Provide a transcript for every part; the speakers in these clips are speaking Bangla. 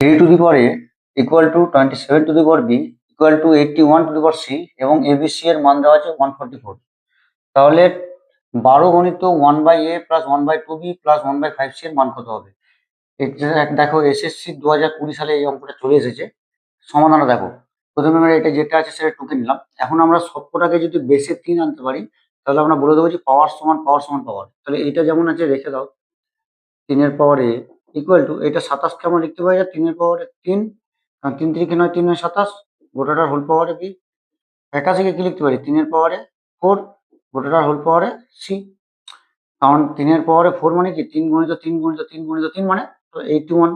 a to the power a equal to 27 to the power b equal to 81 to the power c এবং abc এর মান দেওয়া আছে 144। তাহলে 12 গণিত 1/a plus 1/2b plus 1/5c এর মান কত হবে? দেখো এসএসসি 2020 সালে এই অঙ্কটা চলে এসেছে। সমাধানটা দেখো। প্রথমে আমরা এটা যেটা আছে সেটা টুকে নিলাম। এখন আমরা সবকটাকে যদি বেসে 3 আনতে পারি তাহলে আমরা বলে দেবো যে পাওয়ার সমান পাওয়ার সমান পাওয়ার। তাহলে এটা যেমন আছে রেখে দাও। 3 এর পাওয়ারে ইকুয়াল টু এটা 27 কে আমরা লিখতে পারি 3 এর পাওয়ারে 3, কারণ 3 3 9 3 9 27 গোটাটার হোল পাওয়ারে b। 81 কে কি লিখতে পারি 3 এর পাওয়ারে 4 গোটাটার হোল পাওয়ারে c, কারণ 3 এর পাওয়ারে 4 মানে কি 3 গুণিত 3 গুণিত 3 গুণিত 3 মানে 81।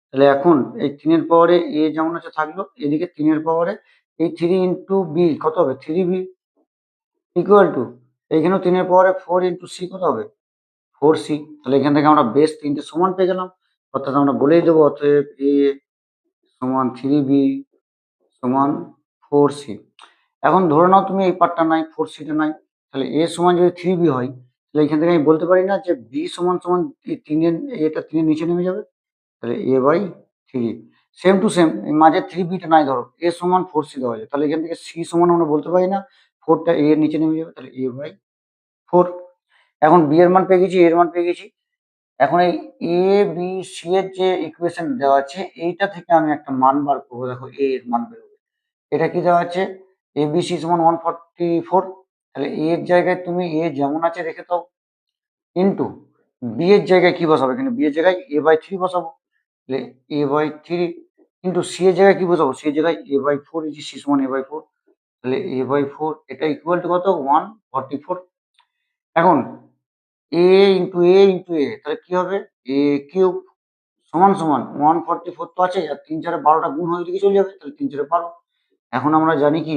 তাহলে এখন এই 3 এর পাওয়ারে a যেমন আছে থাকলো, এদিকে 3 এর পাওয়ারে এই 3 ইন্টু b কত হবে 3b ইকুয়াল টু এইখানেও 3 এর পাওয়ারে 4 ইন্টু c কত হবে 4c। তাহলে এখান থেকে আমরা বেস 3টে সমান পেয়ে গেলাম, অর্থাৎ আমরা বলেই দেবো অতএব a সমান 3b সমান 4c। এখন ধরে নাও তুমি এই পার্টটা নাই 4c টা নাই, তাহলে a সমান যদি 3b হয় তাহলে এখান থেকে আমি বলতে পারি না যে b সমান সমান 3 এর এটা 3 এর নিচে নেমে যাবে, তাহলে a by 3। Same to same মাঝে 3b টা নাই, ধরো a সমান 4c দেওয়া যায়, তাহলে এখান থেকে c সমান আমরা বলতে পারি না 4টা a এর নিচে নেমে যাবে, তাহলে a বাই 4। এখন b এর মান পেয়ে গেছি, a এর মান পেয়ে গেছি। এখন এই এ বি সি এর যে ইকুয়েশন দেওয়া আছে এইটা থেকে আমি একটা মান বার করবো। দেখো a এর মান বেরোবে। এটা কি দেওয়া আছে এ বি সি সমান 144, তাহলে a এর জায়গায় তুমি a যেমন আছে রেখে দাও ইন্টু বি এর জায়গায় কি বসাবো, এখানে বি এর জায়গায় a/3 বসাবো, তাহলে a/3 ইন্টু সি এর জায়গায় কি বসাবো, সি এর জায়গায় a/4, এই যে সি সমান a/4, তাহলে a/4 এটা ইকুয়াল টু কত 144। এখন a ইন্টু a তাহলে কি হবে a কিউব সমান সমান 144 তো আছে, আর 3 4 12টা গুণ হয়ে দিকে চলে যাবে, তাহলে 3 4 12। এখন আমরা জানি কি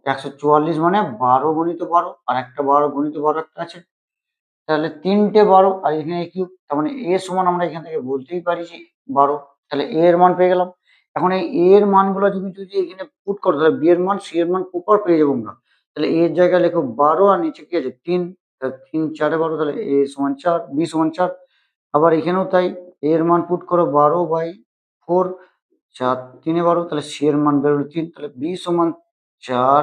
144 মানে 12 গুণিত 12, আর একটা 12 গুণিত 12 একটা আছে, তাহলে 3টে 12 আর এখানে কিউব, তার মানে a সমান আমরা এখান থেকে বলতেই পারি যে 12। তাহলে a এর মান পেয়ে গেলাম। এখন এই a এর মানগুলো তুমি যদি এখানে পুট করো তাহলে b এর মান c এর মান প্রপার পেয়ে যাবো আমরা। তাহলে a এর জায়গায় লেখো 12 আর নিচে কি আছে 3, তাহলে 3 4 12, তাহলে a সমান 4 b সমান 4। আবার এখানেও তাই a এর মান পুট করো 12/4, 4 3 12, তাহলে c এর মান বেরোলো 3, তাহলে b সমান 4,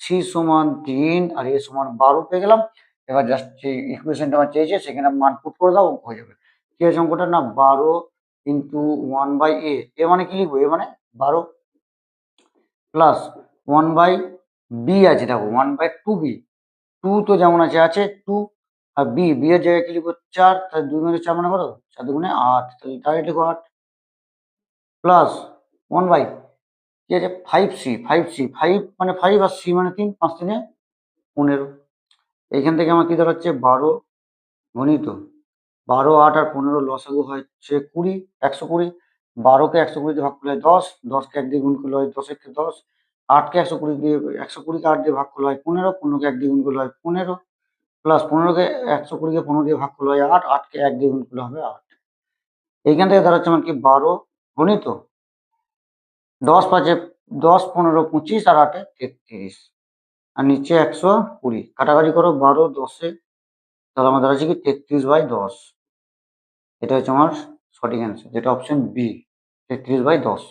c সমান 3 আর a সমান 12 পেয়ে গেলাম। এবার জাস্ট যে ইকুয়েশনটা আমার চেয়েছে সেখানে মান পুট করে দাও, অঙ্ক হয়ে যাবে। কি আছে অঙ্কটা না 12 ইন্টু 1/a, এ মানে কি লিখবো এ মানে 12 প্লাস 1/b আছে, দেখো 1/2b, 2 তো যেমন আছে আছে 2, আর বি এর জায়গায় কি লিখবো 4, তাহলে 2 গুণে 4 মানে কত 4 দুগুণে 8, তাহলে ডাইরেক্ট লিখো 8 প্লাস 1 বাই কি আছে 5c 5 মানে 5 আর c মানে 3, 5 3 15। এইখান থেকে আমার কি দাঁড়াচ্ছে 12 গণিত 12 8 আর 15 লসাগু হচ্ছে 20 120। 12কে 120 দিয়ে ভাগ করলে হয় 10, 10কে 1 দিয়ে গুণ করলে হয় 10 একে 10, 8কে 120 দিয়ে 120কে 8 দিয়ে ভাগ করলে হয় 15, 15কে 1 দিয়ে গুণ করলে হয় 15 প্লাস 15কে 120কে 15 দিয়ে ভাগ করলে হয় 8, 8কে 1 দিয়ে গুণ করলে হবে 8। এইখান থেকে দাঁড়াচ্ছে আমার কি 12 গণিত 10 5 10 15 25 আর 8 33, আর নিচে 120 কাটাকাটি করো 12 10-এ, তাহলে আমার দাঁড়াচ্ছে কি 33/10। এটা হচ্ছে আমার সঠিক অ্যান্সার, যেটা অপশন বি 33/10।